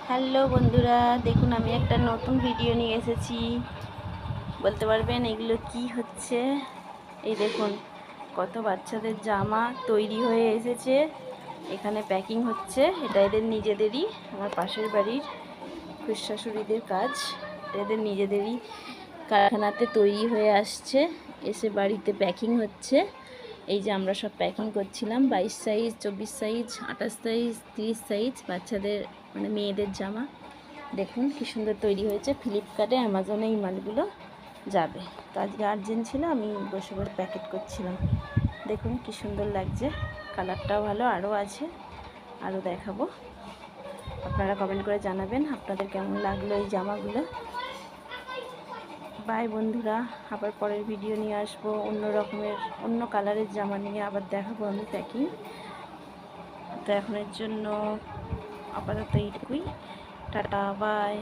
Hello বন্ধুরা, দেখুন আমি একটা নতুন ভিডিও নিয়ে এসেছি। বলতে পারবেন এগুলো কি হচ্ছে? এই দেখুন কত বাচ্চাদের জামা তৈরি হয়ে এসেছে, এখানে প্যাকিং হচ্ছে। এটা এদের নিজেদেরই, আমার পাশের বাড়ির খুড়শাশুড়িদের কাজ। এদের নিজেদেরই কারখানাতে তৈরি হয়ে আসছে, এসে বাড়িতে প্যাকিং হচ্ছে। এই যে আমরা সব প্যাকিং করছিলাম, 22 সাইজ, 24 সাইজ, 28 সাইজ, 30 সাইজ বাচ্চাদের মানে মেয়েদের জামা। দেখুন কি সুন্দর তৈরি হয়েছে। ফ্লিপকার্টে, অ্যামাজনে এই মালগুলো যাবে। তো আজকে আর্জেন্ট ছিল, আমি বসে বসে প্যাকেট করছিলাম। দেখুন কি সুন্দর লাগছে, কালারটাও ভালো, আরও আছে, আরও দেখাবো। আপনারা কমেন্ট করে জানাবেন আপনাদের কেমন লাগলো এই জামাগুলো। বাই বন্ধুরা, আবার পরের ভিডিও নিয়ে আসবো অন্য রকমের, অন্য কালারের জামা নিয়ে আবার দেখাবো আমি প্যাকিং। তো এখনের জন্য আপাতত এইটুকুই। টাটা, বাই।